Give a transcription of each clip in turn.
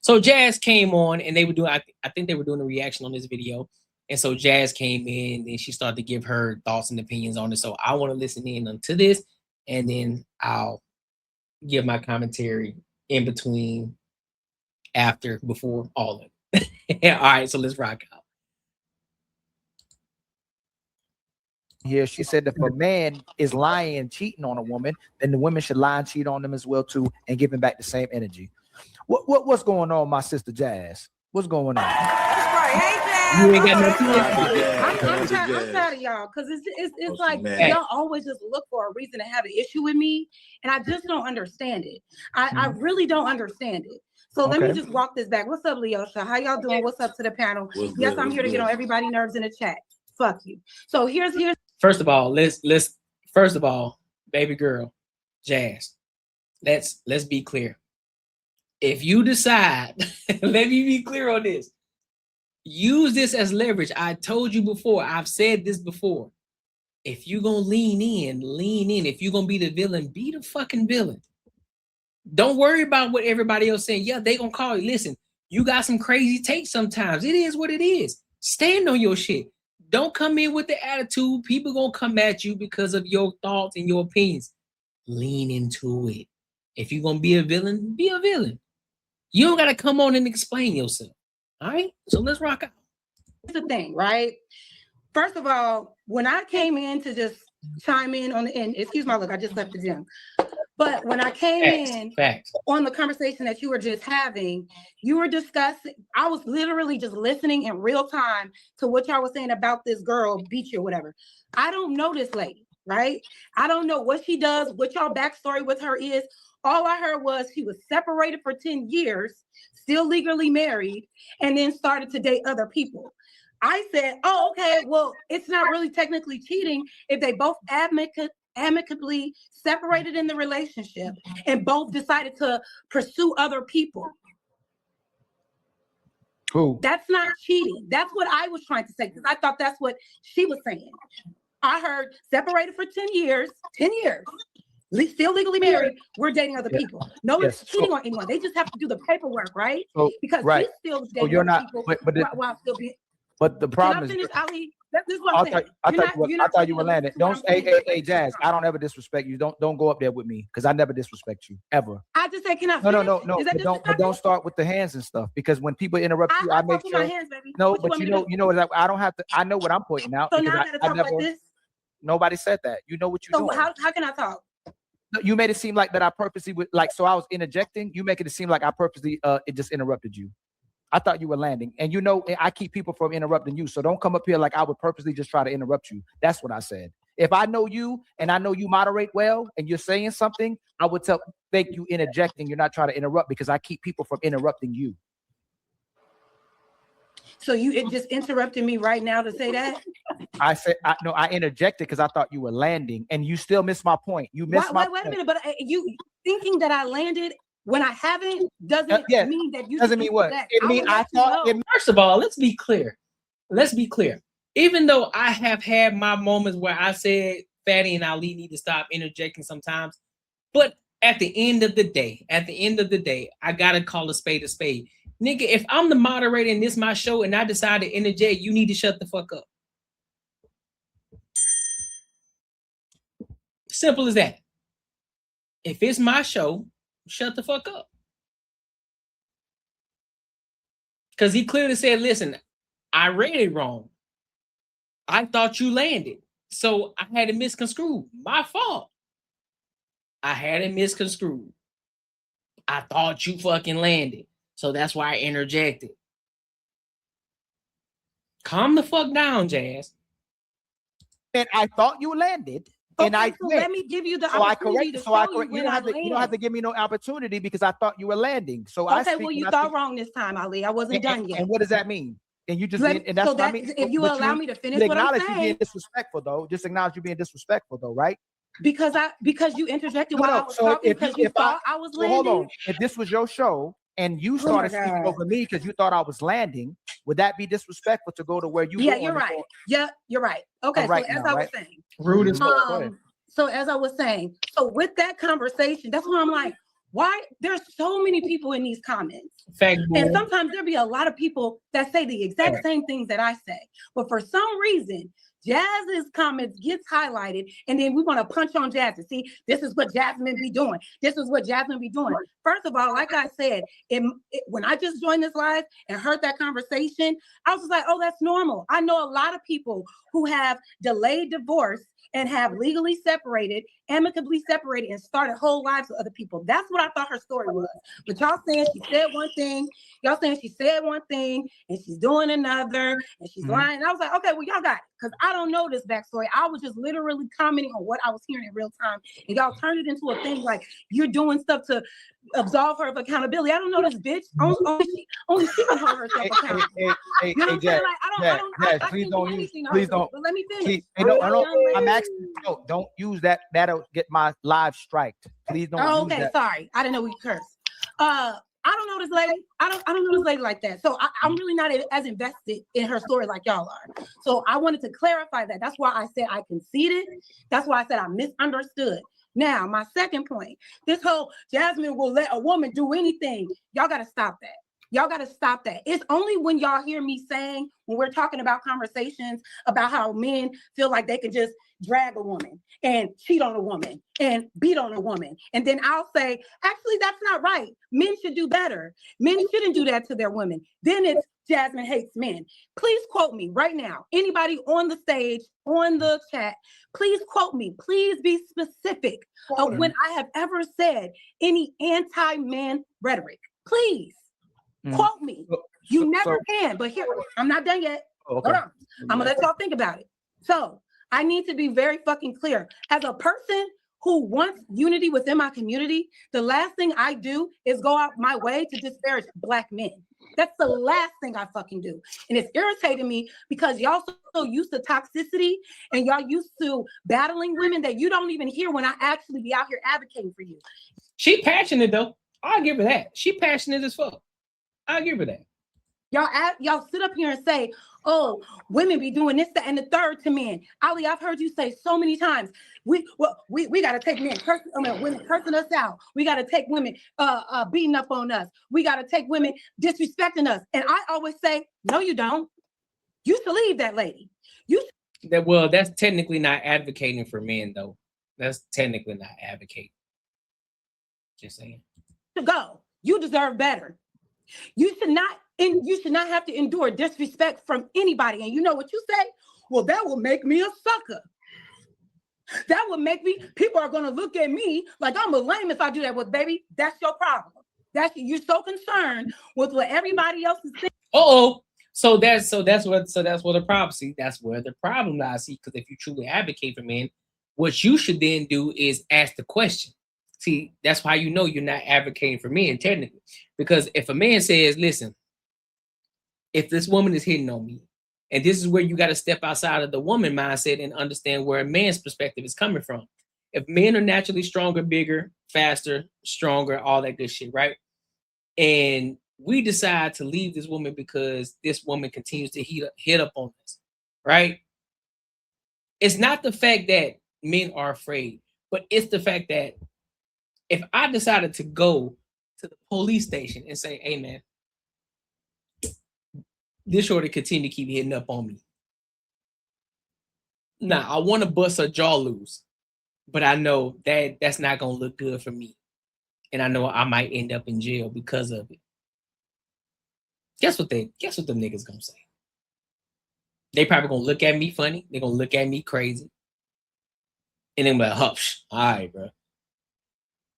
So Jazz came on and they were doing, I think they were doing a reaction on this video. And so Jazz came in and she started to give her thoughts and opinions on it. So I want to listen in to this and then I'll give my commentary in between, after, before, all of it. All right, so let's rock out. Here, she said if a man is lying and cheating on a woman, then the women should lie and cheat on them as well too, and give him back the same energy. What's going on, my sister Jazz? What's going on? That's right. Hey, Jazz. You ain't got no I'm tired of y'all because it's like y'all always just look for a reason to have an issue with me, and I just don't understand it. I really don't understand it. So let me just walk this back. What's up, Leosha? How y'all doing? What's up to the panel? Yes, I'm here to get on everybody's nerves in the chat. Fuck you. So here's First of all, baby girl, Jazz, let's be clear. If you decide, let me be clear on this. Use this as leverage. I told you before, I've said this before. If you're gonna lean in. If you're gonna be the villain, be the fucking villain. Don't worry about what everybody else saying. Yeah, they gonna call you. Listen, you got some crazy takes sometimes. It is what it is. Stand on your shit. Don't come in with the attitude. People gonna come at you because of your thoughts and your opinions. Lean into it. If you're gonna be a villain, be a villain. You don't gotta come on and explain yourself. All right, so let's rock out. Here's the thing, right? First of all, when I came in to just chime in on the end, excuse my look, I just left the gym. But when I came in on the conversation that you were just having, you were discussing, I was literally just listening in real time to what y'all was saying about this girl, Beach or whatever. I don't know this lady, right? I don't know what she does, what y'all backstory with her is. All I heard was she was separated for 10 years, still legally married, and then started to date other people. I said, oh, okay, well, it's not really technically cheating if they both amicably separated in the relationship and both decided to pursue other people. Cool. That's not cheating. That's what I was trying to say, because I thought that's what she was saying. I heard separated for 10 years, still legally married, we're dating other people. No one's cheating on anyone. They just have to do the paperwork, right? Because he's still dating other people while still being. But the problem is, finish, Ali? This is what I'm saying. I thought you were landing. Don't, hey, Jazz. I don't ever disrespect you. Don't go up there with me because I never disrespect you ever. I just said, can I? No. But don't start with the hands and stuff because when people interrupt you, I make sure. My hands, baby. No, but you know that I don't have to. I know what I'm pointing out. So now I gotta talk like this. Nobody said that. You know what you're doing. So how can I talk? No, you made it seem like that I purposely would so I was interjecting. You make it seem like I purposely it just interrupted you. I thought you were landing, and I keep people from interrupting you. So don't come up here like I would purposely just try to interrupt you. That's what I said. If I know you and I know you moderate well, and you're saying something, I would thank you interjecting. You're not trying to interrupt because I keep people from interrupting you. So you just interrupted me right now to say that? I said I interjected because I thought you were landing, and you still missed my point. You missed my point. Wait a minute, but you thinking that I landed when I haven't doesn't mean that you doesn't mean what it mean. I thought. First of all, let's be clear. Even though I have had my moments where I said Fatty and Ali need to stop interjecting sometimes, but at the end of the day, I gotta call a spade a spade. Nigga, if I'm the moderator and this is my show and I decide to interject, you need to shut the fuck up. Simple as that. If it's my show, shut the fuck up. Because he clearly said, listen, I read it wrong. I thought you landed. So I had it misconstrued. My fault. I had it misconstrued. I thought you fucking landed. So that's why I interjected. Calm the fuck down, Jazz. And I thought you landed. Okay, and so let me give you the opportunity to show you. You don't have to give me no opportunity because I thought you were landing. So you thought wrong this time, Ali. I wasn't done yet. And what does that mean? And you just and that's what I mean. If you allow me to finish what I'm saying, you being disrespectful though. Just acknowledge you being disrespectful though, right? Because you interjected while I was talking because you thought I was landing. Hold on. If this was your show and you started speaking over me because you thought I was landing, would that be disrespectful to go to where you? Yeah, you're right. Yeah, you're right. Okay, so as I was saying, rude as fuck. So as I was saying, so with that conversation, that's why I'm like, why there's so many people in these comments. Fact, and sometimes there'll be a lot of people that say the exact same things that I say. But for some reason, Jazz's comments gets highlighted, and then we want to punch on Jazz to see this is what Jasmine be doing. This is what Jasmine be doing. First of all, like I said, when I just joined this live and heard that conversation, I was just like, oh, that's normal. I know a lot of people who have delayed divorce and have legally separated, amicably separated, and started whole lives with other people. That's what I thought her story was. But y'all saying she said one thing, y'all saying she said one thing, and she's doing another, and she's lying. And I was like, okay, well, y'all got it. Because I don't know this backstory. I was just literally commenting on what I was hearing in real time. And y'all turned it into a thing like you're doing stuff to absolve her of accountability. I don't know this bitch. Only she can hold herself accountable. You know what I'm saying? Like, I please can't don't do use, anything. please don't. But let me finish. I'm asking, don't use that. That'll get my live striked. Please don't. Oh, use okay, that. sorry. I didn't know we cursed. I don't know this lady. I don't know this lady like that. So I'm really not as invested in her story like y'all are. So I wanted to clarify that. That's why I said I conceded. That's why I said I misunderstood. Now, my second point, this whole Jasmine will let a woman do anything. Y'all got to stop that. Y'all got to stop that. It's only when y'all hear me saying, when we're talking about conversations about how men feel like they can just drag a woman and cheat on a woman and beat on a woman. And then I'll say, actually, that's not right. Men should do better. Men shouldn't do that to their women. Then it's Jasmine hates men. Please quote me right now. Anybody on the stage, on the chat, please quote me. Please be specific of when I have ever said any anti-man rhetoric. Please. Quote me. You never can, but here, I'm not done yet. Okay. Hold on. I'm gonna let y'all think about it. So I need to be very fucking clear. As a person who wants unity within my community, the last thing I do is go out my way to disparage Black men. That's the last thing I fucking do. And it's irritating me because y'all so used to toxicity and y'all used to battling women that you don't even hear when I actually be out here advocating for you. She passionate though. I'll give her that. She passionate as fuck. I'll give her that. Y'all sit up here and say, oh, women be doing this, that, and the third to men. Ali, I've heard you say so many times, we got to take women cursing us out. We got to take women beating up on us. We got to take women disrespecting us. And I always say, no, you don't. You should leave that lady. Well, that's technically not advocating for men, though. That's technically not advocating. Just saying. To go. You deserve better. You should not have to endure disrespect from anybody. And you know what you say? Well, that will make me a sucker. That would make me, people are going to look at me like I'm a lame if I do that. Well, baby, that's your problem. You're so concerned with what everybody else is saying. So that's where the problem. See, that's where the problem lies. See, because if you truly advocate for men, what you should then do is ask the question. See, that's why you know you're not advocating for men technically. Because if a man says, listen, if this woman is hitting on me, and this is where you got to step outside of the woman mindset and understand where a man's perspective is coming from. If men are naturally stronger, bigger, faster, stronger, all that good shit, right? And we decide to leave this woman because this woman continues to hit up on us, right? It's not the fact that men are afraid, but it's the fact that if I decided to go to the police station and say, hey, man, this shorty continue to keep hitting up on me. Now, I want to bust her jaw loose, but I know that that's not going to look good for me. And I know I might end up in jail because of it. Guess what them niggas going to say? They probably going to look at me funny. They're going to look at me crazy. And then be like, hush, all right, bro.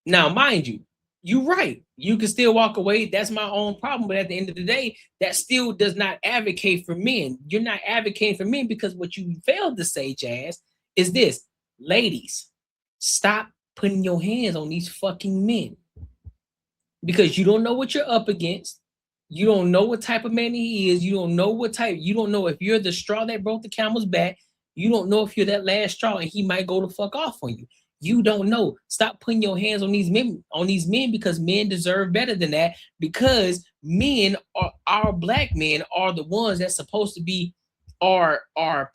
Now, mind you, you're right. You can still walk away. That's my own problem. But at the end of the day, that still does not advocate for men. You're not advocating for men because what you failed to say, Jazz, is this. Ladies, stop putting your hands on these fucking men. Because you don't know what you're up against. You don't know what type of man he is. You don't know what type. You don't know if you're the straw that broke the camel's back. You don't know if you're that last straw and he might go the fuck off on you. You don't know. Stop putting your hands on these men because men deserve better than that. Because men are our Black men are the ones that's supposed to be our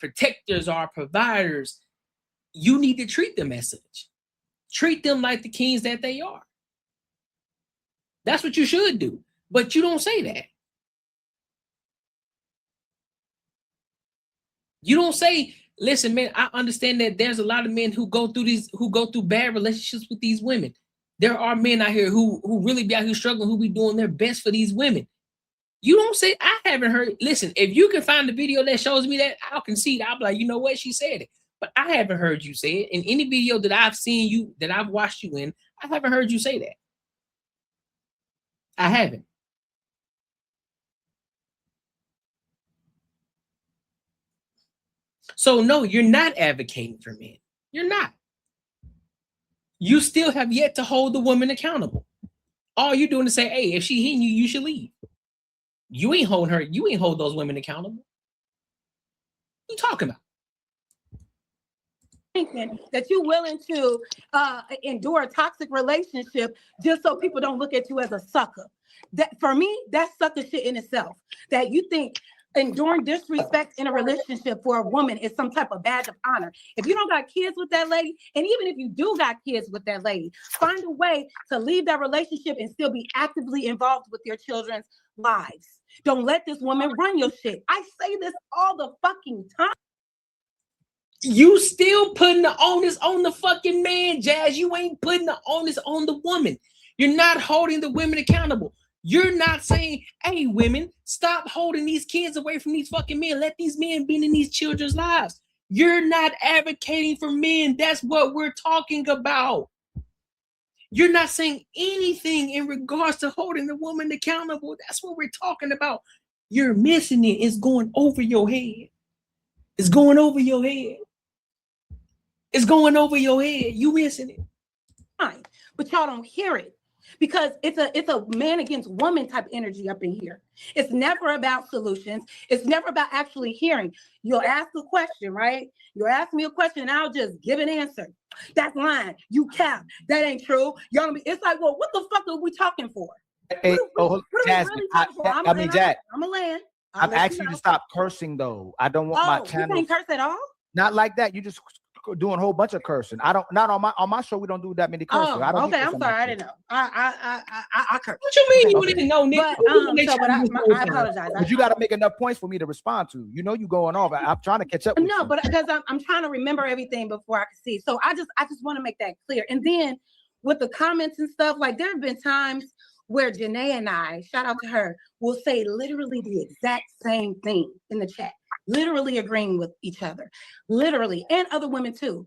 protectors, our providers. You need to treat them as such. Treat them like the kings that they are. That's what you should do. But you don't say that. You don't say, listen, man, I understand that there's a lot of men who go through bad relationships with these women. There are men out here who really be out here struggling, who be doing their best for these women. You don't say, I haven't heard. Listen, if you can find the video that shows me that, I'll concede. I'll be like, you know what? She said it. But I haven't heard you say it. In any video that I've seen you, that I've watched you in, I haven't heard you say that. I haven't. So no, you're not advocating for men. You're not. You still have yet to hold the woman accountable. All you're doing is say, hey, if she hitting you, you should leave. You ain't holding her. You ain't hold those women accountable. What you talking about? That you're willing to endure a toxic relationship just so people don't look at you as a sucker. That for me, that's sucker shit in itself. That you think enduring disrespect in a relationship for a woman is some type of badge of honor. If you don't got kids with that lady, and even if you do got kids with that lady, find a way to leave that relationship and still be actively involved with your children's lives. Don't let this woman run your shit. I say this all the fucking time. You still putting the onus on the fucking man, Jazz. You ain't putting the onus on the woman. You're not holding the women accountable. You're not saying, hey, women, stop holding these kids away from these fucking men. Let these men be in these children's lives. You're not advocating for men. That's what we're talking about. You're not saying anything in regards to holding the woman accountable. That's what we're talking about. You're missing it. It's going over your head. It's going over your head. It's going over your head. You missing it. Fine, but y'all don't hear it because it's a man against woman type energy up in here. It's never about solutions. It's never about actually hearing. You'll ask a question, right? You'll ask me a question and I'll just give an answer. That's lying. You cap. That ain't true. Y'all be, it's like, well, what the fuck are we talking for? Hey, Jasmine, I'm a land. I'm asking you to stop cursing though. I don't want my channel. You can't curse at all? Not like that. You just doing a whole bunch of cursing. I don't, not on my show. We don't do that many cursing. I don't okay, I'm sorry. I didn't know. I curse. What you mean you didn't know, Nick? But I apologize. But you got to make enough points for me to respond to. You know you going off. I'm trying to catch up with you. But because I'm trying to remember everything before I can see. So I just want to make that clear. And then with the comments and stuff, like there have been times where Janae and I, shout out to her, will say literally the exact same thing in the chat. Literally agreeing with each other, literally, and other women too.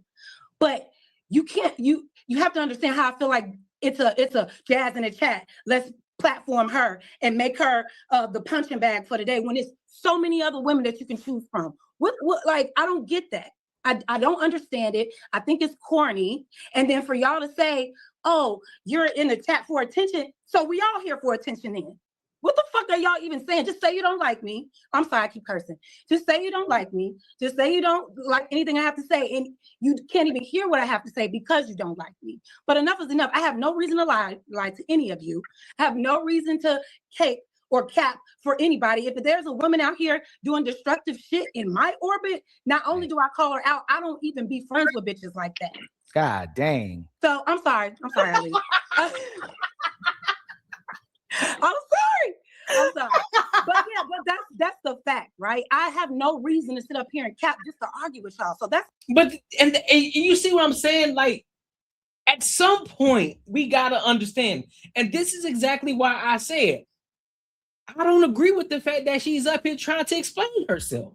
But you can't, you have to understand how I feel like it's a Jazz in the chat. Let's platform her and make her the punching bag for the day when there's so many other women that you can choose from. What like, I don't get that. I don't understand it. I think it's corny. And then for y'all to say, oh, you're in the chat for attention. So we all here for attention then. What the fuck are y'all even saying? Just say you don't like me. I'm sorry, I keep cursing. Just say you don't like me. Just say you don't like anything I have to say. And you can't even hear what I have to say because you don't like me. But enough is enough. I have no reason to lie to any of you. I have no reason to cake or cap for anybody. If there's a woman out here doing destructive shit in my orbit, not only do I call her out, I don't even be friends with bitches like that. God dang. So I'm sorry, Ali. I'm sorry. But yeah, but that's the fact, right? I have no reason to sit up here and cap just to argue with y'all. So that's and you see what I'm saying? Like at some point we gotta understand, and this is exactly why I said I don't agree with the fact that she's up here trying to explain herself.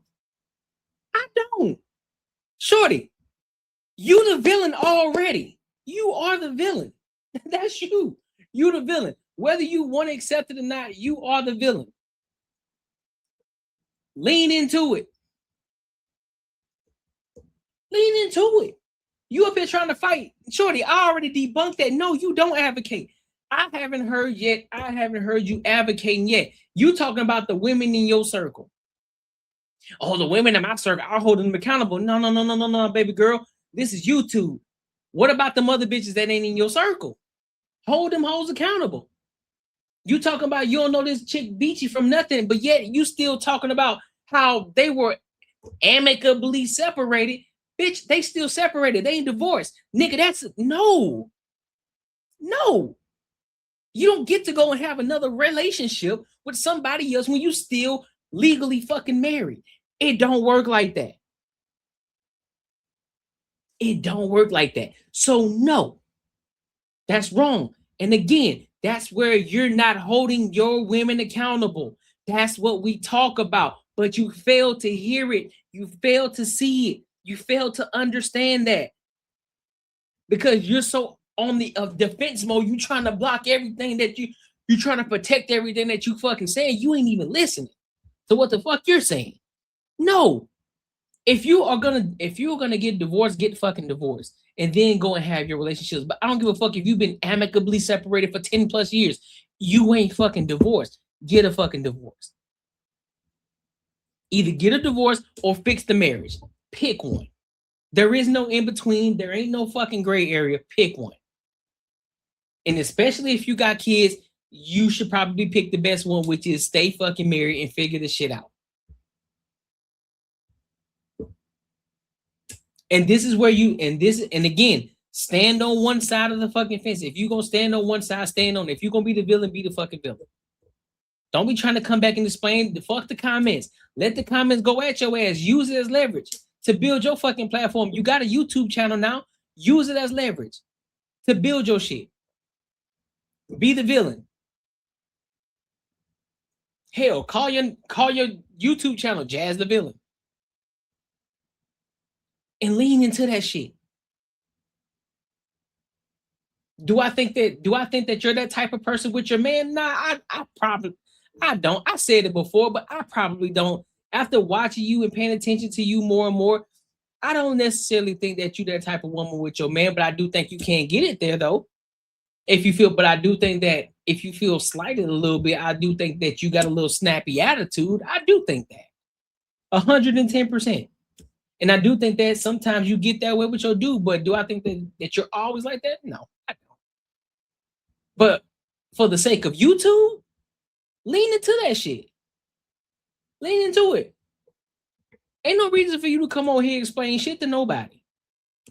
I don't. Shorty, you the villain already. You are the villain. That's you. You the villain. Whether you want to accept it or not, you are the villain. Lean into it. Lean into it. You up here trying to fight. Shorty, I already debunked that. No, you don't advocate. I haven't heard yet. I haven't heard you advocating yet. You talking about the women in your circle. Oh, the women in my circle, I'll hold them accountable. No, baby girl. This is YouTube. What about the other bitches that ain't in your circle? Hold them hoes accountable. You talking about you don't know this chick beat you from nothing, but yet you still talking about how they were amicably separated. Bitch, they still separated. They ain't divorced. Nigga, that's no. You don't get to go and have another relationship with somebody else when you still legally fucking married. It don't work like that. It don't work like that. So no, that's wrong. And again, that's where you're not holding your women accountable. That's what we talk about, but you fail to hear it. You fail to see it. You fail to understand that because you're so on the defense mode. You trying to block everything that you're trying to protect everything that you fucking saying. You ain't even listening to what the fuck you're saying. No, if you're gonna get divorced, get fucking divorced, and then go and have your relationships. But I don't give a fuck if you've been amicably separated for 10 plus years. You ain't fucking divorced. Get a fucking divorce. Either get a divorce or fix the marriage. Pick one. There is no in between. There ain't no fucking gray area. Pick one. And especially if you got kids, you should probably pick the best one, which is stay fucking married and figure this shit out. And this is where and again, stand on one side of the fucking fence. If you're going to stand on one side, stand on it. If you're going to be the villain, be the fucking villain. Don't be trying to come back and explain. Fuck the comments. Let the comments go at your ass. Use it as leverage to build your fucking platform. You got a YouTube channel now. Use it as leverage to build your shit. Be the villain. Hell, call your YouTube channel Jazz the Villain. And lean into that shit. Do I think that you're that type of person with your man? Nah, I don't. I said it before, but I probably don't. After watching you and paying attention to you more and more, I don't necessarily think that you're that type of woman with your man, but I do think you can get it there though. But I do think that if you feel slighted a little bit, I do think that you got a little snappy attitude. I do think that 110%. And I do think that sometimes you get that way with your dude, but do I think that you're always like that? No, I don't. But for the sake of YouTube, lean into that shit. Lean into it. Ain't no reason for you to come over here and explain shit to nobody.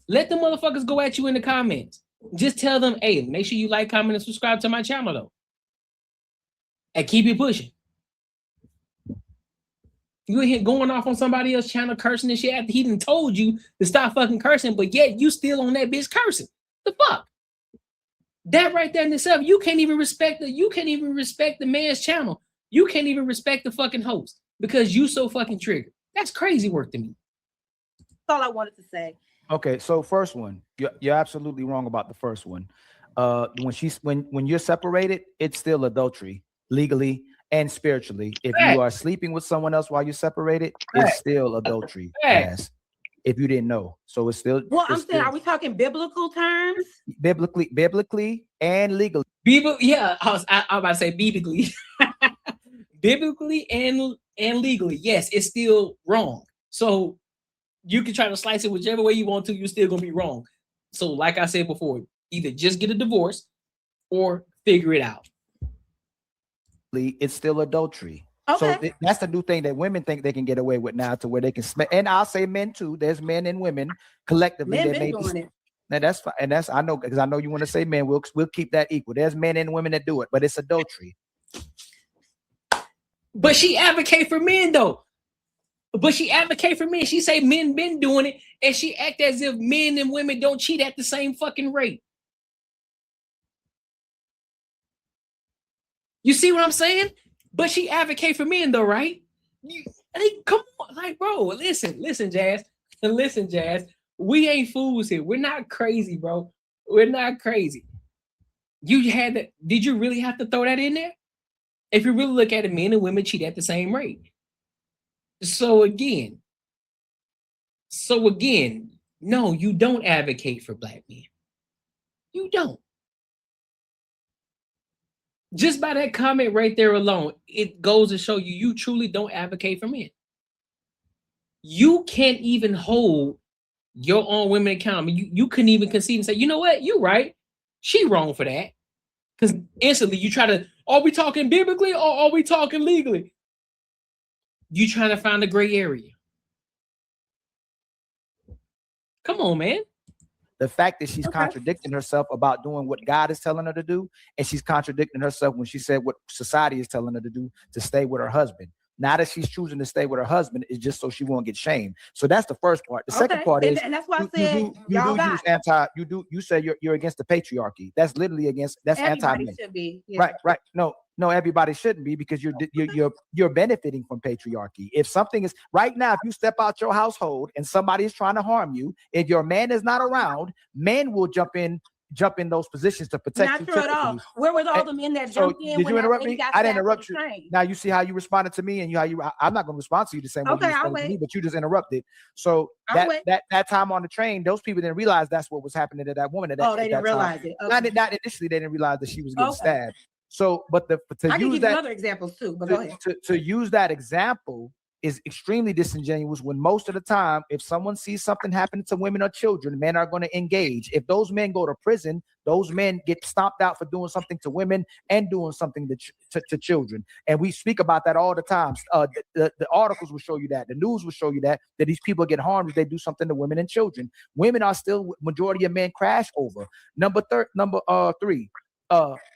Let the motherfuckers go at you in the comments. Just tell them, hey, make sure you like, comment, and subscribe to my channel, though. And keep it pushing. You in here going off on somebody else's channel, cursing and shit after he done told you to stop fucking cursing, but yet you still on that bitch cursing. The fuck? That right there in itself, you can't even respect the man's channel. You can't even respect the fucking host because you so fucking triggered. That's crazy work to me. That's all I wanted to say. Okay, so first one, you're absolutely wrong about the first one. When you're separated, it's still adultery legally and spiritually. If you are sleeping with someone else while you're separated, it's still adultery. Yes, if you didn't know, so it's still. Well, I'm saying, are we talking biblical terms? Biblically and legally. Yeah, I was about to say biblically, biblically and legally. Yes, it's still wrong. So you can try to slice it whichever way you want to. You're still gonna be wrong. So, like I said before, either just get a divorce or figure it out. It's still adultery. Okay. So that's the new thing that women think they can get away with now, to where they can and I'll say men too. There's men and women collectively men that may doing it. Now that's fine, and that's I know, because I know you want to say men. We'll keep that equal. There's men and women that do it, but it's adultery. But she advocate for men though. She say men been doing it, and she act as if men and women don't cheat at the same fucking rate. You see what I'm saying? But she advocate for men though, right? Come on, like, bro, listen, Jazz. Listen, Jazz. We ain't fools here. We're not crazy, bro. We're not crazy. Did you really have to throw that in there? If you really look at it, men and women cheat at the same rate. So again, no, you don't advocate for black men. You don't. Just by that comment right there alone, it goes to show you truly don't advocate for men. You can't even hold your own women accountable. You couldn't even concede and say, you know what, you're right. She wrong for that. Because instantly you try to, are we talking biblically or are we talking legally? You trying to find a gray area. Come on, man. The fact that she's contradicting herself about doing what God is telling her to do, and she's contradicting herself when she said what society is telling her to do, to stay with her husband. Now that she's choosing to stay with her husband is just so she won't get shamed. So that's the first part. The second part is, and that's why I said you say you're against the patriarchy. That's literally that's everybody anti-men. should be. Yeah. Right. No, everybody shouldn't be, because you're benefiting from patriarchy. If something is right now, if you step out your household and somebody is trying to harm you, if your man is not around, men will jump in those positions to protect you. Not true at all. Where was all the men that jumped in? Did you interrupt me? I didn't interrupt you. Train? Now you see how you responded to me, and I'm not going to respond to you the same way you responded to me, but you just interrupted. So that time on the train, those people didn't realize that's what was happening to that woman. They didn't realize it. Okay. Not initially, they didn't realize that she was getting stabbed. So, but I can give you other examples too. But go ahead. To use that example is extremely disingenuous, when most of the time, if someone sees something happening to women or children, men are going to engage. If those men go to prison, those men get stomped out for doing something to women and doing something to children. And we speak about that all the time. The articles will show you that. The news will show you that these people get harmed if they do something to women and children. Women are still majority of men crash over. Number three.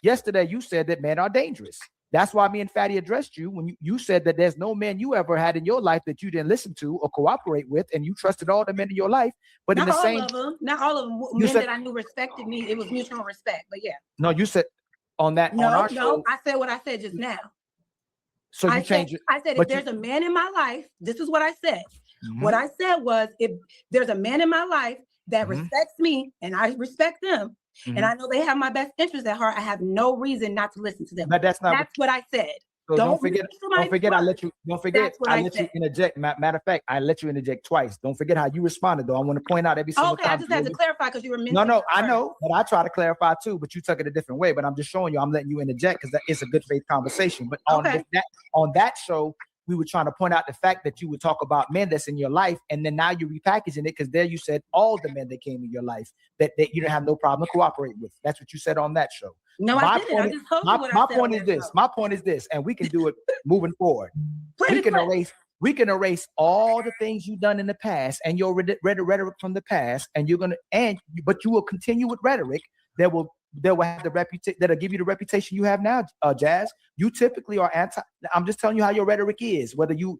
Yesterday you said that men are dangerous. That's why me and Fatty addressed you when you said that there's no man you ever had in your life that you didn't listen to or cooperate with, and you trusted all the men in your life. But not all of them. Men that I knew respected me. It was mutual respect. But yeah. No, you said on our show. I said what I said just now. So you changed it. I said if there's a man in my life, this is what I said. Mm-hmm. What I said was, if there's a man in my life that respects me and I respect them, and I know they have my best interest at heart, I have no reason not to listen to them. But that's what I said. So don't forget. I let you interject. Matter of fact, I let you interject twice. Don't forget how you responded, though. I want to point out every single time. I just had to clarify because you were mentioning. No, I know, but I try to clarify too. But you took it a different way. But I'm just showing you. I'm letting you interject because it's a good faith conversation. But on that show, we were trying to point out the fact that you would talk about men that's in your life, and then now you're repackaging it because there you said all the men that came in your life that you didn't have no problem to cooperate with. That's what you said on that show. No, I didn't. I just told you what I said. My point is this, and we can do it moving forward. We can erase all the things you've done in the past and your rhetoric from the past, and but you will continue with rhetoric that will have the reputation that'll give you the reputation you have now, Jazz. You typically are anti. I'm just telling you how your rhetoric is. Whether you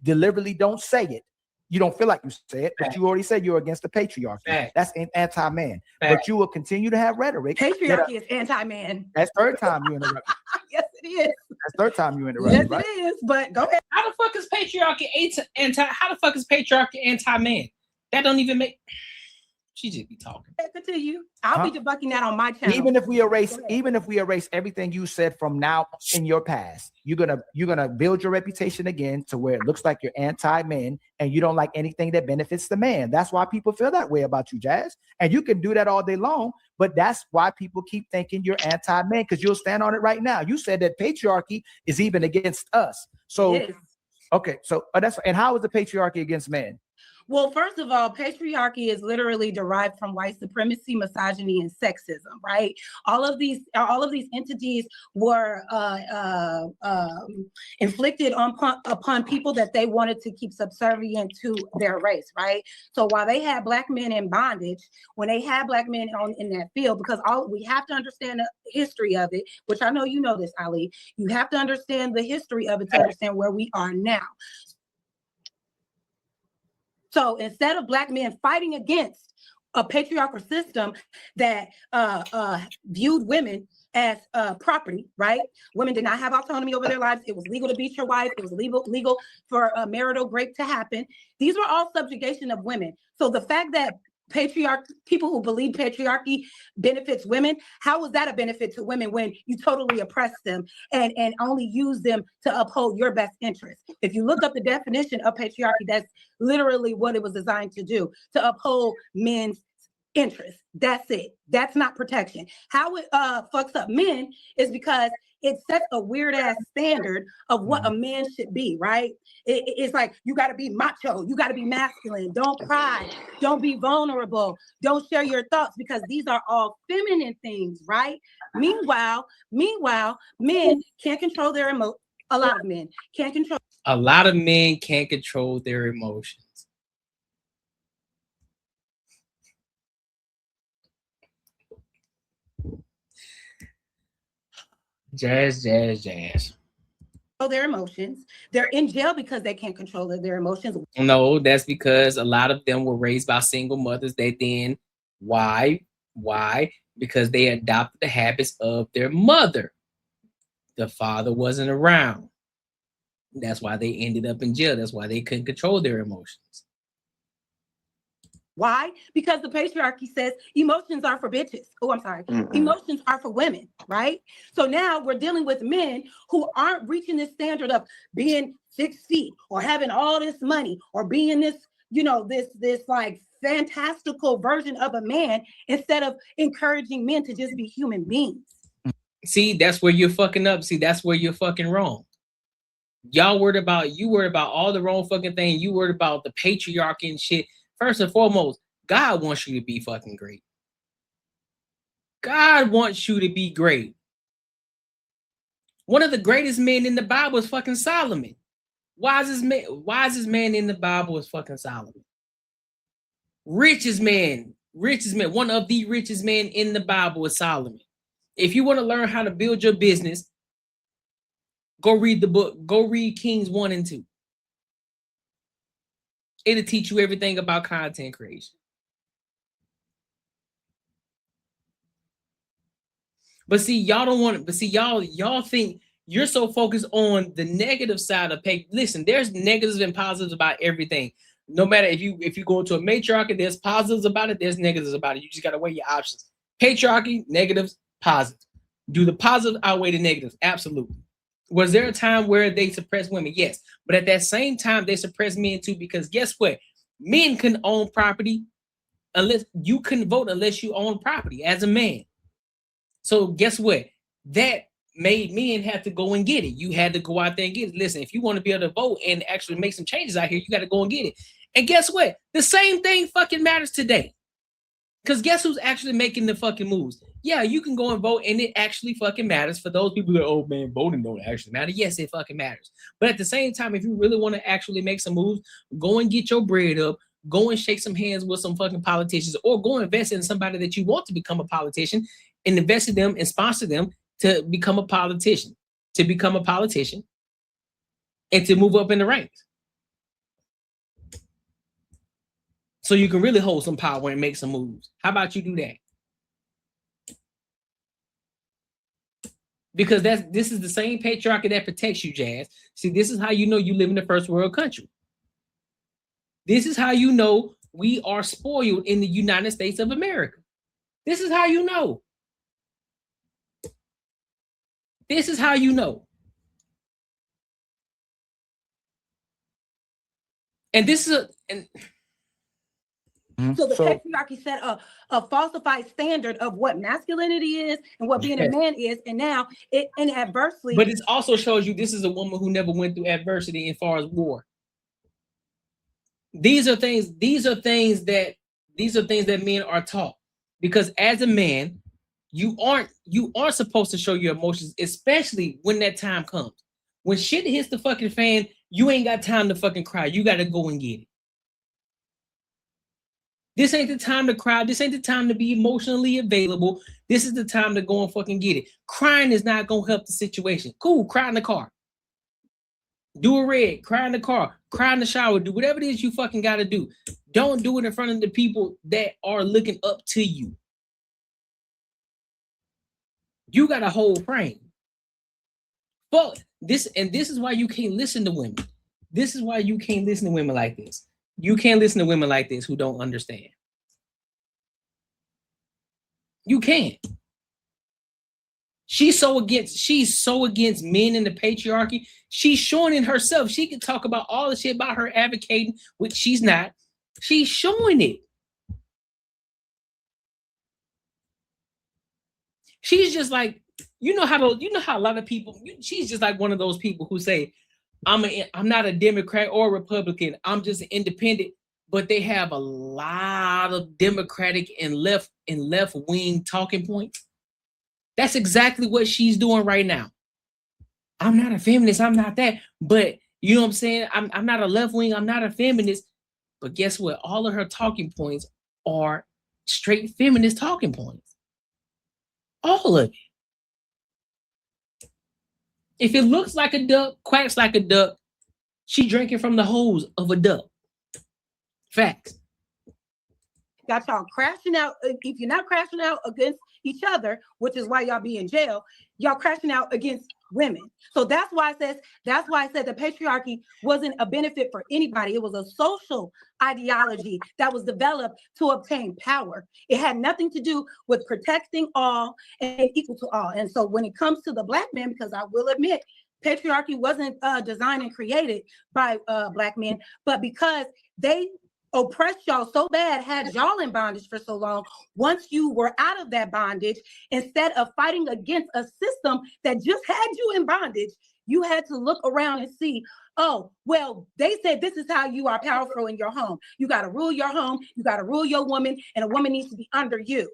deliberately don't say it, you don't feel like you say it, but you already said you're against the patriarchy. That's anti-man. But you will continue to have rhetoric. Patriarchy is anti-man. That's third time you interrupt. Yes, it is. That's third time you interrupt. Yes, right? It is. But go ahead. How the fuck is patriarchy anti? How the fuck is patriarchy anti-man? That don't even make. She just be talking. Continue. I'll be debunking that on my channel. Even if we erase everything you said from now in your past, you're gonna build your reputation again to where it looks like you're anti-man and you don't like anything that benefits the man. That's why people feel that way about you, Jazz. And you can do that all day long, but that's why people keep thinking you're anti-man, because you'll stand on it right now. You said that patriarchy is even against us. So okay, so and how is the patriarchy against men? Well, first of all, patriarchy is literally derived from white supremacy, misogyny, and sexism, right? All of these entities were inflicted upon people that they wanted to keep subservient to their race, right? So while they had Black men in bondage, when they had Black men in that field, because we have to understand the history of it, which I know you know this, Ali. You have to understand the history of it to understand where we are now. So instead of Black men fighting against a patriarchal system that viewed women as property, right? Women did not have autonomy over their lives. It was legal to beat your wife. It was legal for marital rape to happen. These were all subjugation of women. So the fact that people who believe patriarchy benefits women, how was that a benefit to women when you totally oppress them and only use them to uphold your best interest? If you look up the definition of patriarchy, that's literally what it was designed to do, to uphold men's interests. That's it. That's not protection. How it fucks up men is because it sets a weird ass standard of what a man should be, right? It's like, you got to be macho, you got to be masculine, don't cry, don't be vulnerable, don't share your thoughts, because these are all feminine things, right? Meanwhile, men can't control their emotions. A lot of men can't control. A lot of men can't control their emotions. Jazz. Their emotions. They're in jail because they can't control their emotions. No, that's because a lot of them were raised by single mothers. They then, why? Because they adopted the habits of their mother. The father wasn't around. That's why they ended up in jail. That's why they couldn't control their emotions. Why? Because the patriarchy says emotions are for bitches. Oh, I'm sorry. Emotions are for women, right? So now we're dealing with men who aren't reaching this standard of being 6 feet or having all this money or being this, this like fantastical version of a man, instead of encouraging men to just be human beings. See, that's where you're fucking up. See, that's where you're fucking wrong. You worried about all the wrong fucking thing. You worried about the patriarchy and shit. First and foremost, God wants you to be fucking great. God wants you to be great. One of the greatest men in the Bible is fucking Solomon. Wisest man in the Bible is fucking Solomon. Richest man. One of the richest men in the Bible is Solomon. If you want to learn how to build your business, go read the book. Go read Kings 1 and 2. It'll teach you everything about content creation. But see, y'all don't want it. But see, y'all think you're so focused on the negative side of pay. Listen, there's negatives and positives about everything. No matter if you go into a matriarchy, there's positives about it, there's negatives about it. You just gotta weigh your options. Patriarchy, negatives, positive. Do the positive outweigh the negatives? Absolutely. Was there a time where they suppressed women? Yes. But at that same time, they suppressed men too, because guess what? Men can own property unless you couldn't vote unless you own property as a man. So guess what? That made men have to go and get it. You had to go out there and get it. Listen, if you want to be able to vote and actually make some changes out here, you got to go and get it. And guess what? The same thing fucking matters today. Because guess who's actually making the fucking moves? Yeah, you can go and vote, and it actually fucking matters. For those people that, oh man, voting don't actually matter. Yes, it fucking matters. But at the same time, if you really want to actually make some moves, go and get your bread up. Go and shake some hands with some fucking politicians, or go invest in somebody that you want to become a politician, and invest in them and sponsor them to become a politician, and to move up in the ranks. So you can really hold some power and make some moves. How about you do that? Because this is the same patriarchy that protects you, Jazz. See, this is how you know you live in a first world country. This is how you know we are spoiled in the United States of America. This is how you know. This is how you know. And this is So the patriarchy set a falsified standard of what masculinity is and what being a man is, and now it inadvertently. But it also shows you this is a woman who never went through adversity as far as war. These are things that men are taught, because as a man, you aren't supposed to show your emotions, especially when that time comes. When shit hits the fucking fan, you ain't got time to fucking cry. You got to go and get it. This ain't the time to cry. This ain't the time to be emotionally available. This is the time to go and fucking get it. Crying is not going to help the situation. Cool, cry in the car. Do a red, cry in the car, cry in the shower, do whatever it is you fucking got to do. Don't do it in front of the people that are looking up to you. You got a whole frame. But this is why you can't listen to women. This is why you can't listen to women like this. You can't listen to women like this who don't understand. You can't. She's so against men in the patriarchy. She's showing it herself. She can talk about all the shit about her advocating, which she's not. She's showing it. She's just like, you know how a lot of people, she's just like one of those people who say, I'm not a Democrat or Republican. I'm just an independent. But they have a lot of Democratic and left wing talking points. That's exactly what she's doing right now. I'm not a feminist. I'm not that. But you know what I'm saying? I'm not a left wing. I'm not a feminist. But guess what? All of her talking points are straight feminist talking points. All of it. If it looks like a duck, quacks like a duck, she drinking from the hose of a duck. Facts. Got y'all crashing out. If you're not crashing out against each other, which is why y'all be in jail, y'all crashing out against women. So that's why I said the patriarchy wasn't a benefit for anybody. It was a social ideology that was developed to obtain power. It had nothing to do with protecting all and equal to all. And so when it comes to the Black man, because I will admit, patriarchy wasn't designed and created by Black men, but because they oppressed y'all so bad, had y'all in bondage for so long. Once you were out of that bondage, instead of fighting against a system that just had you in bondage, you had to look around and see, oh, well, they said this is how you are powerful in your home. You got to rule your home, you got to rule your woman, and a woman needs to be under you.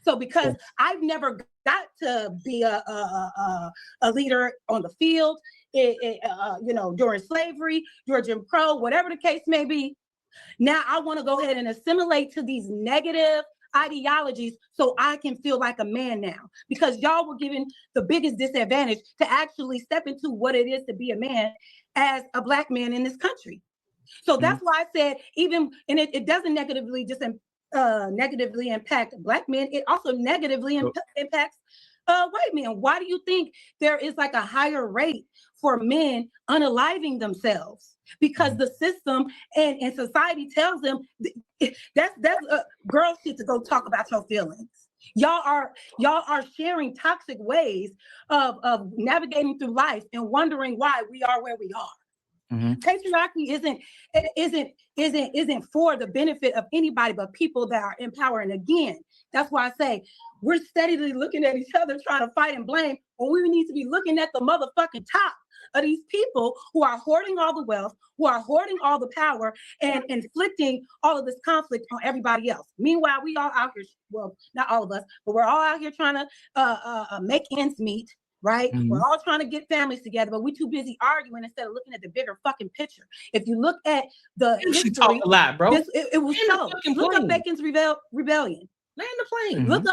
So because I've never got to be a leader on the field, during slavery, during Jim Crow, whatever the case may be, now I want to go ahead and assimilate to these negative ideologies so I can feel like a man now, because y'all were given the biggest disadvantage to actually step into what it is to be a man as a Black man in this country. So that's why I said, even, and it doesn't negatively just negatively impact Black men, it also negatively impacts white men. Why do you think there is like a higher rate for men unaliving themselves? Because the system and society tells them that's girl shit to go talk about your feelings. Y'all are sharing toxic ways of navigating through life and wondering why we are where we are. Patriarchy isn't for the benefit of anybody but people that are in power. And again, that's why I say we're steadily looking at each other trying to fight and blame, when we need to be looking at the motherfucking top of these people who are hoarding all the wealth, who are hoarding all the power, and inflicting all of this conflict on everybody else. Meanwhile, we all out here, well, not all of us, but we're all out here trying to make ends meet, right? We're all trying to get families together, but we're too busy arguing instead of looking at the bigger fucking picture. If you look at the history, talk a lot, bro. It was so. Look up Bacon's Rebellion. Land the plane. Look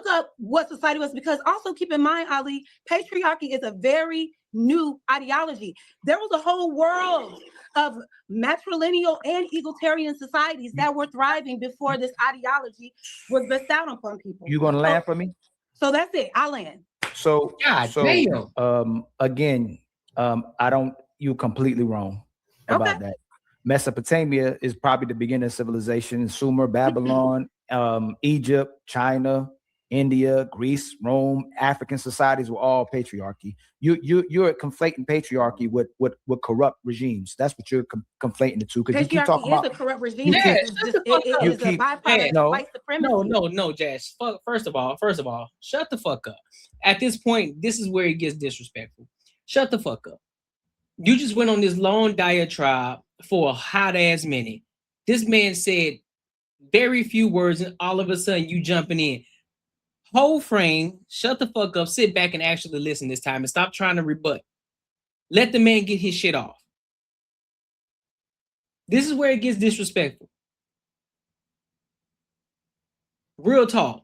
up what society was, because also keep in mind, Ali, patriarchy is a very new ideology. There was a whole world of matrilineal and egalitarian societies that were thriving before this ideology was bestowed upon people. You gonna land for me? So that's it. I'll land. So, damn. Again, you're completely wrong about that. Mesopotamia is probably the beginning of civilization. Sumer, Babylon, Egypt, China, India, Greece, Rome, African societies were all patriarchy. You're conflating patriarchy with corrupt regimes. That's what you're conflating the two. Because you keep talking about a corrupt regime. Yeah, It is a byproduct of white supremacy. No, Jazz. First of all, shut the fuck up. At this point, this is where it gets disrespectful. Shut the fuck up. You just went on this long diatribe for a hot ass minute. This man said very few words, and all of a sudden you jumping in. Whole frame, shut the fuck up, sit back and actually listen this time and stop trying to rebut. Let the man get his shit off. This is where it gets disrespectful. Real talk.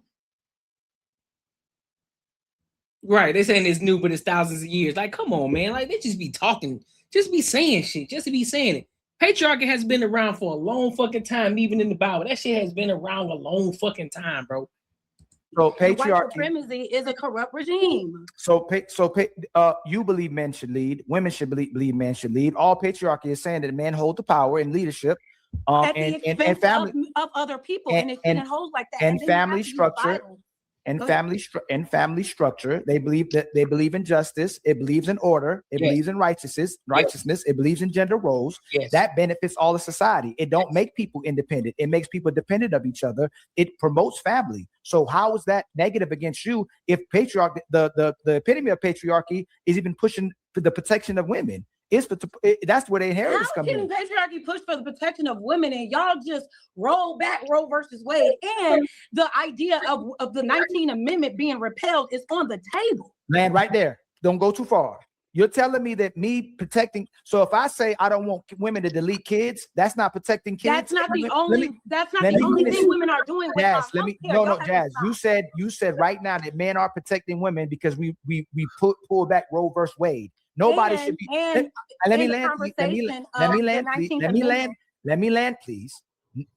Right, they're saying it's new, but it's thousands of years. Like, come on, man. Like, they just be talking, just be saying shit, just to be saying it. Patriarchy has been around for a long fucking time, even in the Bible. That shit has been around a long fucking time, bro. So patriarchy, white supremacy is a corrupt regime. You believe men should lead. Women should believe men should lead. All patriarchy is saying that men hold the power and leadership, at the expense of other people, and it shouldn't hold like that. And family structure. And family structure, they believe in justice. It believes in order. It believes in righteousness. It believes in gender roles. That benefits all of society. It don't make people independent. It makes people dependent of each other. It promotes family. So how is that negative against you if patriarchy, the epitome of patriarchy, is even pushing for the protection of women? That's where the inheritance comes in. How can patriarchy push for the protection of women and y'all just roll back Roe versus Wade, and the idea of the 19th Amendment being repealed is on the table? Land right there. Don't go too far. You're telling me that me protecting. So if I say I don't want women to delete kids, that's not protecting kids. That's not the only. That's not the only thing women are doing. Jazz, Jazz. You said right now that men are protecting women because we pull back Roe versus Wade. Nobody should be. Let me land, please.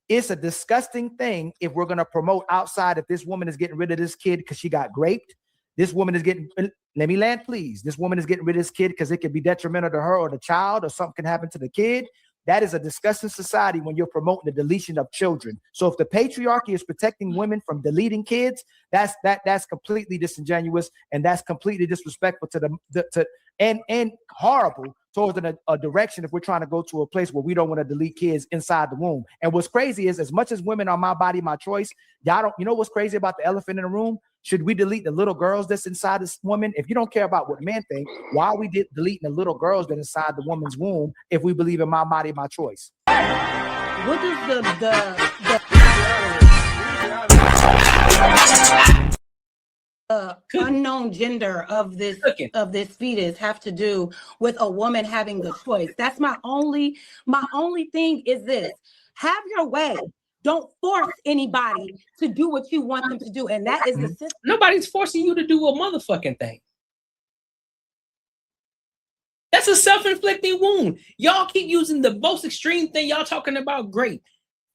It's a disgusting thing if we're going to promote outside. If this woman is getting rid of this kid because she got raped, this woman is getting. Let me land, please. This woman is getting rid of this kid because it could be detrimental to her or the child, or something can happen to the kid. That is a disgusting society when you're promoting the deletion of children. So if the patriarchy is protecting women from deleting kids, that's completely disingenuous, and that's completely disrespectful to and horrible towards a direction if we're trying to go to a place where we don't want to delete kids inside the womb. And what's crazy is, as much as women are my body, my choice, you know what's crazy about the elephant in the room? Should we delete the little girls that's inside this woman? If you don't care about what men think, why are we deleting the little girls that's inside the woman's womb if we believe in my body, my choice? What does the unknown gender of this fetus have to do with a woman having the choice? That's my only thing is this: have your way. Don't force anybody to do what you want them to do. And that is the system. Nobody's forcing you to do a motherfucking thing. That's a self-inflicting wound. Y'all keep using the most extreme thing. Y'all talking about great.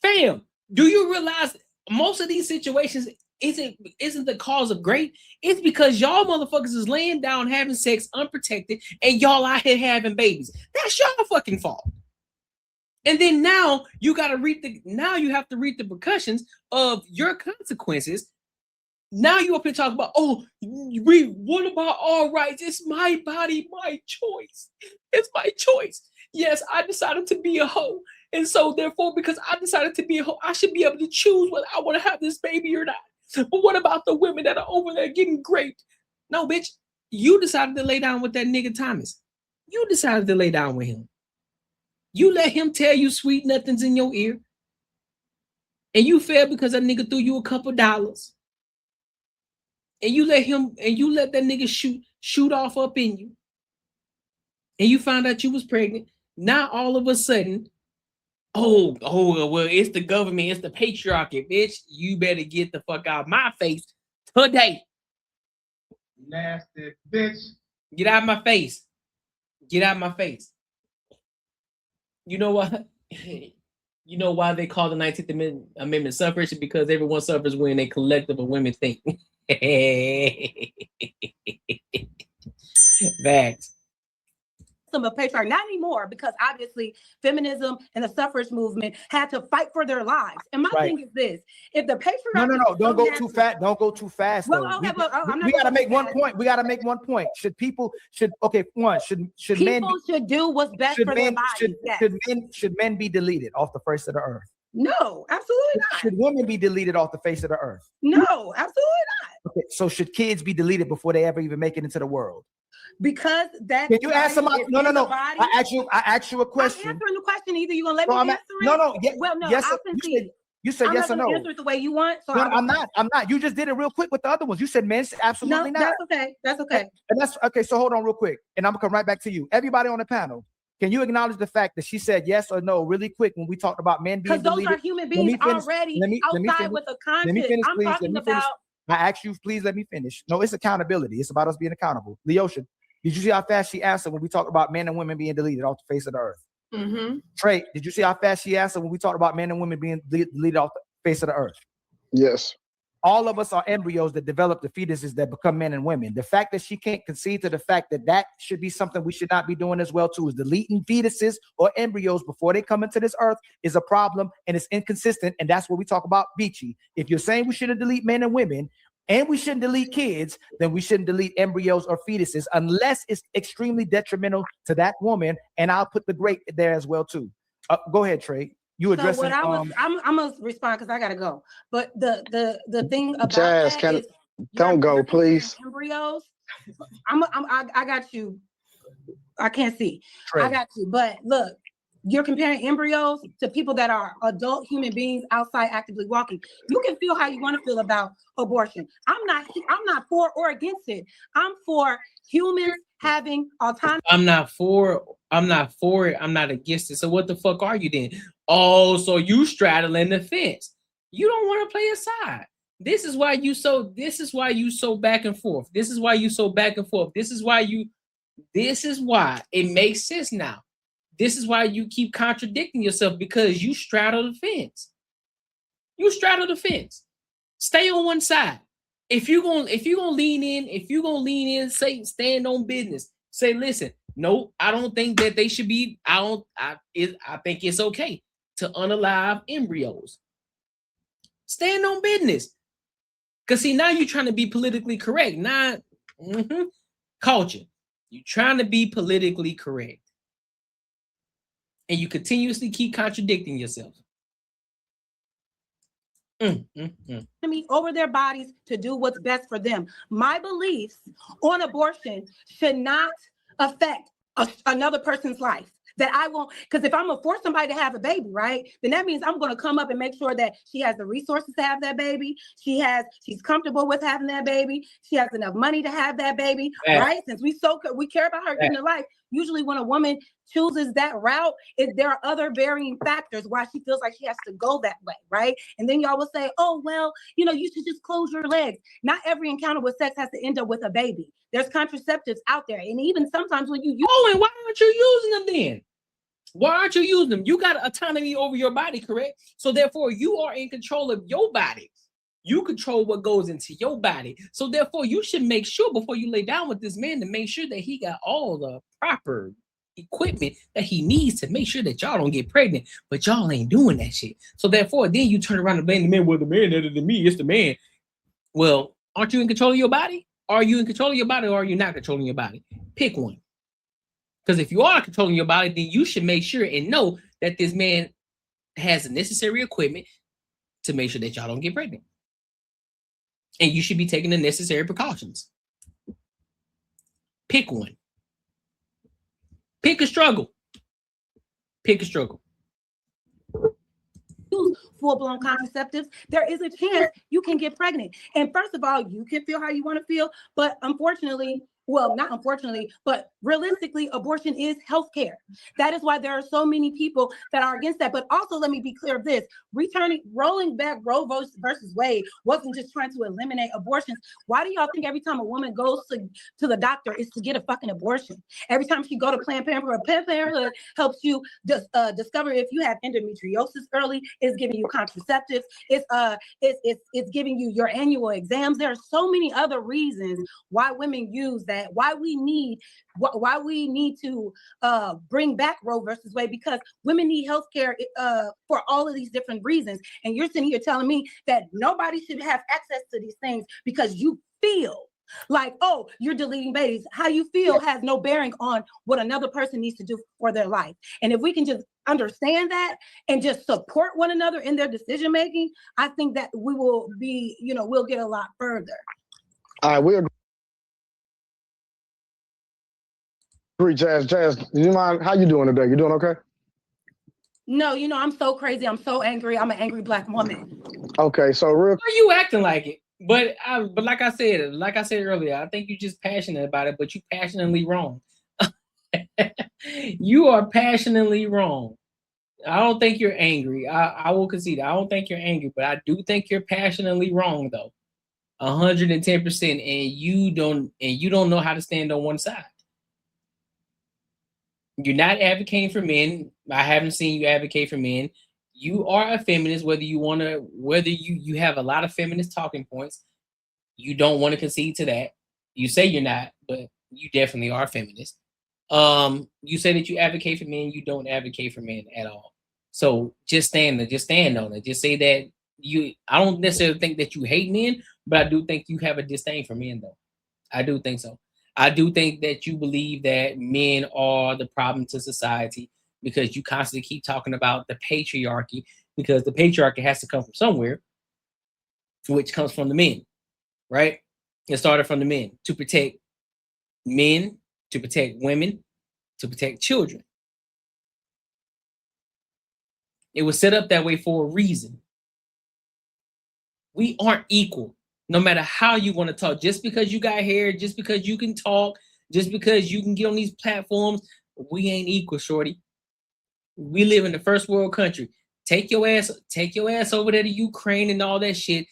Fam, do you realize most of these situations isn't the cause of great? It's because y'all motherfuckers is laying down having sex unprotected and y'all out here having babies. That's y'all fucking fault. And then now you got to you have to reap the repercussions of your consequences. Now you up here talking about, what about all rights? It's my body, my choice. It's my choice. Yes, I decided to be a hoe. And so therefore, because I decided to be a hoe, I should be able to choose whether I want to have this baby or not. But what about the women that are over there getting raped? No, bitch, you decided to lay down with that nigga Thomas. You decided to lay down with him. You let him tell you sweet nothings in your ear. And you fell because that nigga threw you a couple dollars. And you let that nigga shoot off up in you. And you found out you was pregnant. Now all of a sudden, well, it's the government, it's the patriarchy, bitch. You better get the fuck out of my face today. Nasty bitch. Get out of my face. Get out of my face. You know what? You know why they call the 19th Amendment suffrage? Because everyone suffers when a collective of women think. Facts. Of patriarchy, not anymore, because obviously feminism and the suffrage movement had to fight for their lives. And my thing is this: if the patriarchy, no, don't go too fast. Don't go too fast. Well, though. Okay, we got to make one point. We got to make one point. Should people should men do what's best for their bodies? Should men be deleted off the face of the earth? No, absolutely not. Should women be deleted off the face of the earth? No, absolutely not. Okay, so should kids be deleted before they ever even make it into the world? Because that. Can you answer my? No. I asked you a question. I'm answering the question. Either you're gonna let me answer it. No. Well, no. Yes, I'll concede. You said yes or no. Answer it the way you want. So no, I'm not. You just did it real quick with the other ones. You said men, absolutely not. That's okay. And that's okay. So hold on real quick, and I'm gonna come right back to you. Everybody on the panel, can you acknowledge the fact that she said yes or no really quick when we talked about men being deleted? Because those are human beings already outside with a conscience. I'm talking about. I asked you, please let me finish. No, it's accountability. It's about us being accountable. Leosha, did you see how fast she answered when we talked about men and women being deleted off the face of the earth? Mm-hmm. Trey, did you see how fast she answered when we talked about men and women being deleted off the face of the earth? Yes. All of us are embryos that develop the fetuses that become men and women. The fact that she can't concede to the fact that should be something we should not be doing as well too, is deleting fetuses or embryos before they come into this earth is a problem, and it's inconsistent. And that's what we talk about, Beachy. If you're saying we shouldn't delete men and women and we shouldn't delete kids, then we shouldn't delete embryos or fetuses unless it's extremely detrimental to that woman. And I'll put the great there as well too. Go ahead, Trey. You addressing? So I'm gonna respond because I gotta go. But the thing about Jazz, don't go, please. Embryos. I got you. I can't see. Trey. I got you. But look, you're comparing embryos to people that are adult human beings outside actively walking. You can feel how you want to feel about abortion. I'm not for or against it. I'm for humans having autonomy. I'm not for it. I'm not against it. So what the fuck are you then? Oh, so you straddling the fence. You don't want to play a side. This is why you so back and forth. This is why it makes sense now. This is why you keep contradicting yourself, because you straddle the fence. You straddle the fence. Stay on one side. If you're gonna lean in, say stand on business. Say, listen, no, I don't think that they should be. I think it's okay to unalive embryos. Stand on business. Because see, now you're trying to be politically correct, not culture. You're trying to be politically correct. And you continuously keep contradicting yourself. Over their bodies to do what's best for them. My beliefs on abortion should not affect another person's life. That I won't, because if I'm gonna force somebody to have a baby, right, then that means I'm gonna come up and make sure that she has the resources to have that baby. She's comfortable with having that baby. She has enough money to have that baby, right? Since we care about her getting a life. Usually, when a woman chooses that route, there are other varying factors why she feels like she has to go that way, right? And then y'all will say, "Oh, well, you should just close your legs." Not every encounter with sex has to end up with a baby. There's contraceptives out there, and even sometimes when you and why aren't you using them then? Why aren't you using them? You got autonomy over your body, correct? So therefore, you are in control of your body. You control what goes into your body. So therefore, you should make sure before you lay down with this man to make sure that he got all the proper equipment that he needs to make sure that y'all don't get pregnant. But y'all ain't doing that shit. So therefore, then you turn around and blame the man. Well, the man other than me, it's the man. Well, aren't you in control of your body? Are you in control of your body, or are you not controlling your body? Pick one. Because if you are controlling your body, then you should make sure and know that this man has the necessary equipment to make sure that y'all don't get pregnant. And you should be taking the necessary precautions. Pick one. Pick a struggle. Pick a struggle. Full-blown contraceptives, there is a chance you can get pregnant. And first of all, you can feel how you want to feel, but unfortunately, well, not unfortunately, but realistically, abortion is healthcare. That is why there are so many people that are against that. But also, let me be clear of this: rolling back Roe versus Wade wasn't just trying to eliminate abortions. Why do y'all think every time a woman goes to the doctor is to get a fucking abortion? Every time she go to Planned Parenthood helps you discover if you have endometriosis early. It's giving you contraceptives. It's giving you your annual exams. There are so many other reasons why women use that. Why we need to bring back Roe versus Wade, because women need health care for all of these different reasons. And you're sitting here telling me that nobody should have access to these things because you feel like, oh, you're deleting babies. How you feel has no bearing on what another person needs to do for their life. And if we can just understand that and just support one another in their decision making, I think that we will be, we'll get a lot further. All right, we agree. Jazz, do you mind? How you doing today? You doing okay? No, I'm so crazy. I'm so angry. I'm an angry Black woman. Okay, so real. Are you acting like it? But like I said earlier, I think you're just passionate about it, but you're passionately wrong. You are passionately wrong. I don't think you're angry. I will concede. I don't think you're angry, but I do think you're passionately wrong, though. 110%, and you don't know how to stand on one side. You're not advocating for men. I haven't seen you advocate for men. You are a feminist, whether you have a lot of feminist talking points. You don't want to concede to that. You say you're not, but you definitely are a feminist. You say that you advocate for men. You don't advocate for men at all. So just stand on it. Just say that I don't necessarily think that you hate men, but I do think you have a disdain for men, though. I do think so. I do think that you believe that men are the problem to society because you constantly keep talking about the patriarchy, because the patriarchy has to come from somewhere, which comes from the men, right? It started from the men to protect men, to protect women, to protect children. It was set up that way for a reason. We aren't equal, no matter how you want to talk. Just because you got hair, just because you can talk, just because you can get on these platforms, we ain't equal, shorty. We live in the first world country. Take your ass over there to Ukraine and all that shit.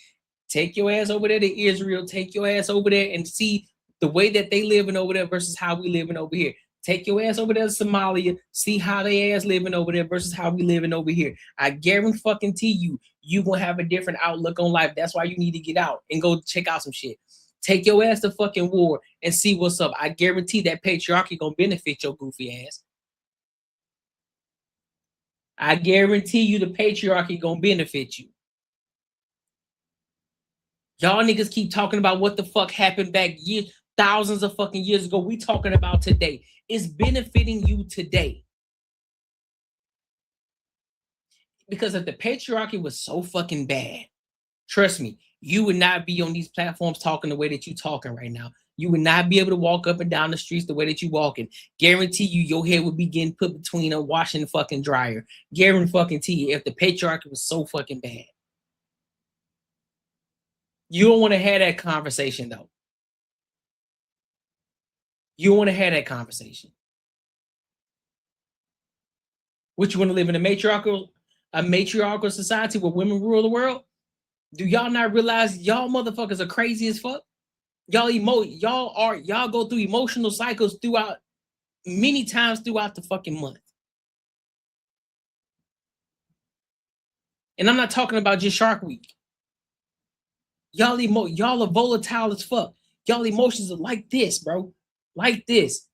Take your ass over there to Israel. Take your ass over there and see the way that they living over there versus how we living over here. Take your ass over there to Somalia. See how they ass living over there versus how we living over here. I guarantee you gonna have a different outlook on life. That's why you need to get out and go check out some shit. Take your ass to fucking war and see what's up. I guarantee that patriarchy gonna benefit your goofy ass. I guarantee you the patriarchy gonna benefit you. Y'all niggas keep talking about what the fuck happened back years, thousands of fucking years ago. We talking about today. It's benefiting you today. Because if the patriarchy was so fucking bad, trust me, you would not be on these platforms talking the way that you talking right now. You would not be able to walk up and down the streets the way that you walking. Guarantee you your head would be getting put between a washing fucking dryer. Guarantee you if the patriarchy was so fucking bad. You don't want to have that conversation though. You don't want to have that conversation. What, you want to live in a matriarchal society where women rule the world? Do y'all not realize y'all motherfuckers are crazy as fuck? Y'all go through emotional cycles throughout many times throughout the fucking month. And I'm not talking about just Shark Week. Y'all are volatile as fuck. Y'all emotions are like this, bro. Like this.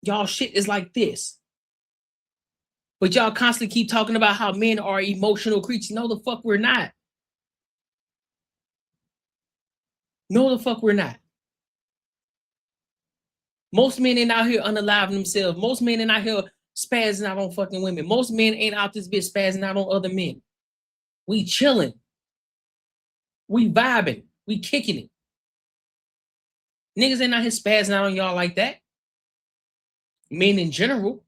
Y'all shit is like this. But y'all constantly keep talking about how men are emotional creatures. No, the fuck we're not. No, the fuck we're not. Most men ain't out here unaliving themselves. Most men ain't out here spazzing out on fucking women. Most men ain't out this bitch spazzing out on other men. We chilling. We vibing. We kicking it. Niggas ain't out here spazzing out on y'all like that. Men in general.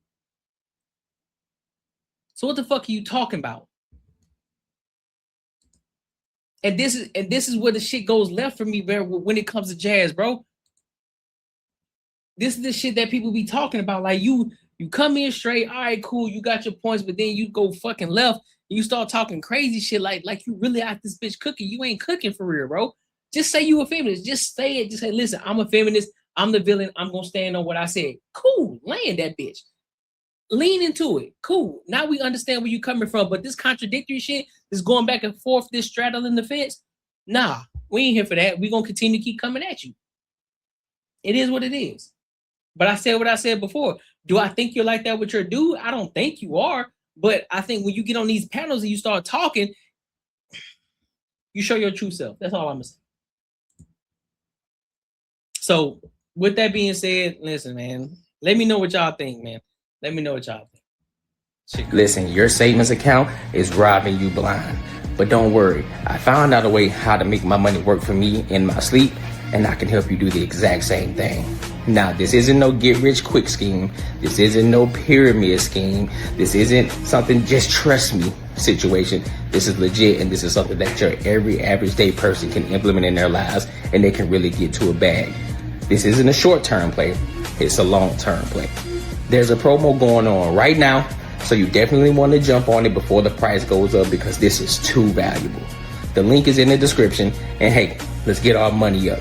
So what the fuck are you talking about? And this is where the shit goes left for me, bro, when it comes to jazz, bro. This is the shit that people be talking about. Like you come in straight, all right, cool, you got your points, but then you go fucking left and you start talking crazy shit like you really out this bitch cooking. You ain't cooking for real, bro. Just say you a feminist. Just say it. Just say, listen, I'm a feminist. I'm the villain. I'm gonna stand on what I said. Cool, land that bitch. Lean into it. Cool. Now we understand where you coming from. But this contradictory shit, this going back and forth, this straddling the fence, nah, we ain't here for that. We're gonna continue to keep coming at you. It is what it is. But I said what I said before. Do I think you're like that with your dude? I don't think you are. But I think when you get on these panels and you start talking, you show your true self. That's all I'm gonna say. So with that being said, listen, man, let me know what y'all think, man. Let me know what y'all think. Listen, your savings account is robbing you blind. But don't worry, I found out a way how to make my money work for me in my sleep, and I can help you do the exact same thing. Now, this isn't no get rich quick scheme. This isn't no pyramid scheme. This isn't something just trust me situation. This is legit, and this is something that your every average day person can implement in their lives, and they can really get to a bag. This isn't a short-term play. It's a long-term play. There's a promo going on right now, so you definitely want to jump on it before the price goes up because this is too valuable. The link is in the description, and hey, let's get our money up.